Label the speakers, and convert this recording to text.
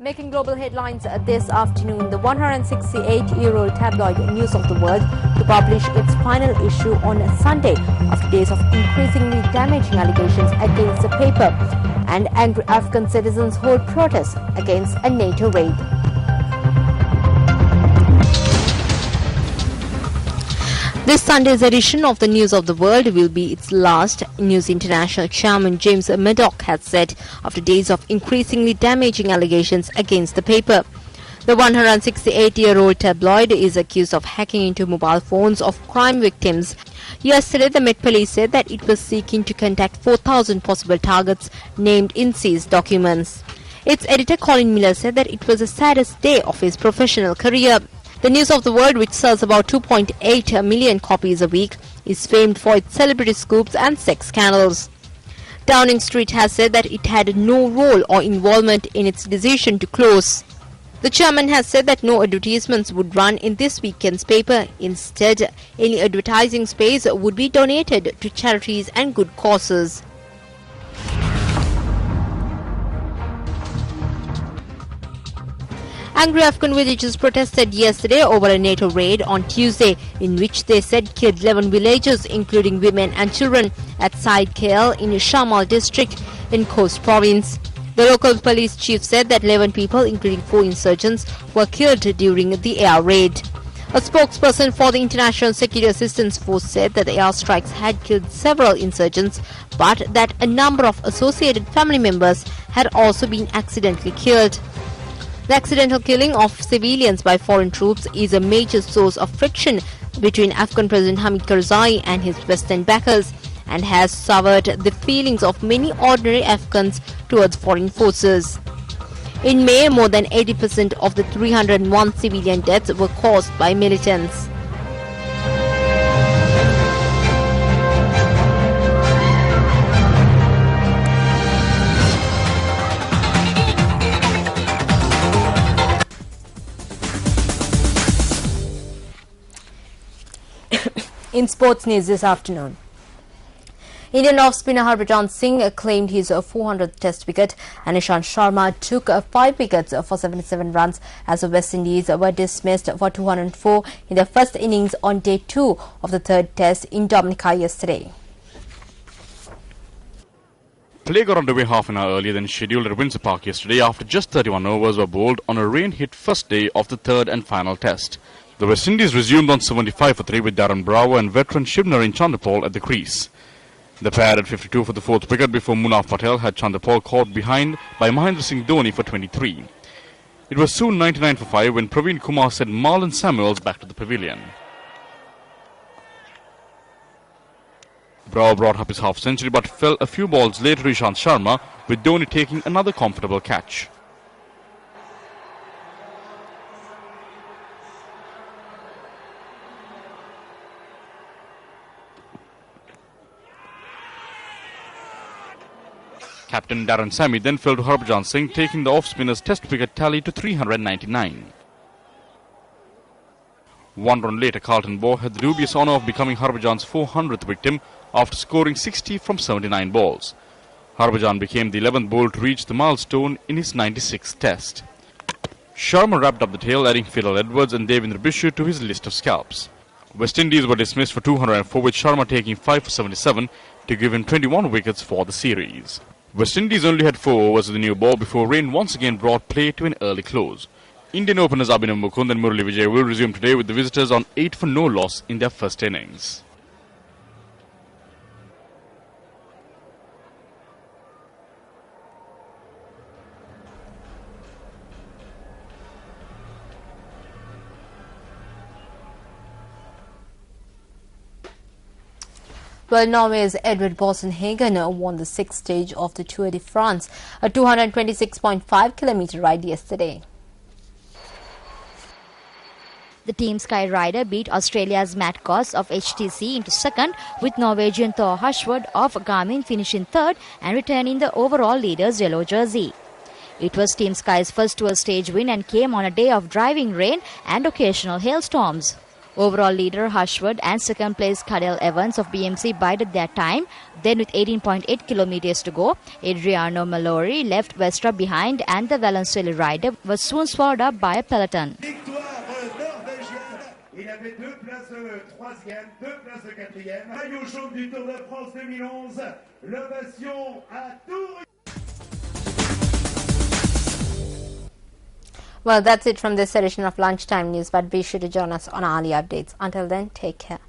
Speaker 1: Making global headlines this afternoon, the 168-year-old tabloid News of the World to publish its final issue on Sunday after days of increasingly damaging allegations against the paper, and angry Afghan citizens hold protests against a NATO raid. This Sunday's edition of the News of the World will be its last. News International Chairman James Murdoch has said after days of increasingly damaging allegations against the paper. The 168-year-old tabloid is accused of hacking into mobile phones of crime victims. Yesterday, the Met Police said that it was seeking to contact 4,000 possible targets named in seized documents. Its editor Colin Miller said that it was the saddest day of his professional career. The News of the World, which sells about 2.8 million copies a week, is famed for its celebrity scoops and sex scandals. Downing Street has said that it had no role or involvement in its decision to close. The chairman has said that no advertisements would run in this weekend's paper. Instead, any advertising space would be donated to charities and good causes. Angry Afghan villagers protested yesterday over a NATO raid on Tuesday, in which they said killed 11 villagers, including women and children, at Said Khail in Shamal district in Khost province. The local police chief said that 11 people, including 4 insurgents, were killed during the air raid. A spokesperson for the International Security Assistance Force said that the airstrikes had killed several insurgents, but that a number of associated family members had also been accidentally killed. The accidental killing of civilians by foreign troops is a major source of friction between Afghan President Hamid Karzai and his Western backers, and has soured the feelings of many ordinary Afghans towards foreign forces. In May, more than 80% of the 301 civilian deaths were caused by militants. In sports news this afternoon, Indian off-spinner Harbhajan Singh claimed his 400th test wicket, and Ishant Sharma took 5 wickets for 77 runs as the West Indies were dismissed for 204 in their first innings on day 2 of the third test in Dominica yesterday.
Speaker 2: Play got underway half an hour earlier than scheduled at Windsor Park yesterday after just 31 overs were bowled on a rain-hit first day of the third and final test. The West Indies resumed on 75 for 3 with Darren Bravo and veteran Shivnarine Chanderpaul at the crease. The pair had 52 for the 4th wicket before Munaf Patel had Chanderpaul caught behind by Mahendra Singh Dhoni for 23. It was soon 99 for 5 when Praveen Kumar sent Marlon Samuels back to the pavilion. Bravo brought up his half-century but fell a few balls later to Ishant Sharma, with Dhoni taking another comfortable catch. Captain Darren Sammy then fell to Harbhajan Singh, taking the off-spinner's test wicket tally to 399. 1 run later, Carlton Bohr had the dubious honour of becoming Harbhajan's 400th victim after scoring 60 from 79 balls. Harbhajan became the 11th bowler to reach the milestone in his 96th test. Sharma wrapped up the tail, adding Phil Edwards and Devendra Bishu to his list of scalps. West Indies were dismissed for 204, with Sharma taking 5 for 77 to give him 21 wickets for the series. West Indies only had 4 overs of the new ball before rain once again brought play to an early close. Indian openers Abhinav Mukund and Murali Vijay will resume today, with the visitors on 8 for no loss in their first innings.
Speaker 1: Well, Norway's Edvard Boasson Hagen won the 6th stage of the Tour de France, a 226.5-kilometer ride yesterday.
Speaker 3: The Team Sky rider beat Australia's Matt Goss of HTC into second, with Norwegian Thor Hushovd of Garmin finishing third and retaining the overall leader's yellow jersey. It was Team Sky's first Tour stage win and came on a day of driving rain and occasional hailstorms. Overall leader Harshward and second place Cadel Evans of BMC bided their time. Then with 18.8 kilometers to go, Adriano Mallory left Westra behind and the Valenzuela rider was soon swallowed up by a peloton.
Speaker 4: Il avait 2 places troisième, 2 places quatrième. Maillot jaune du Tour de France 2011. L'ovation à Tours.
Speaker 1: Well, that's it from this edition of Lunchtime News, but be sure to join us on our early updates. Until then, take care.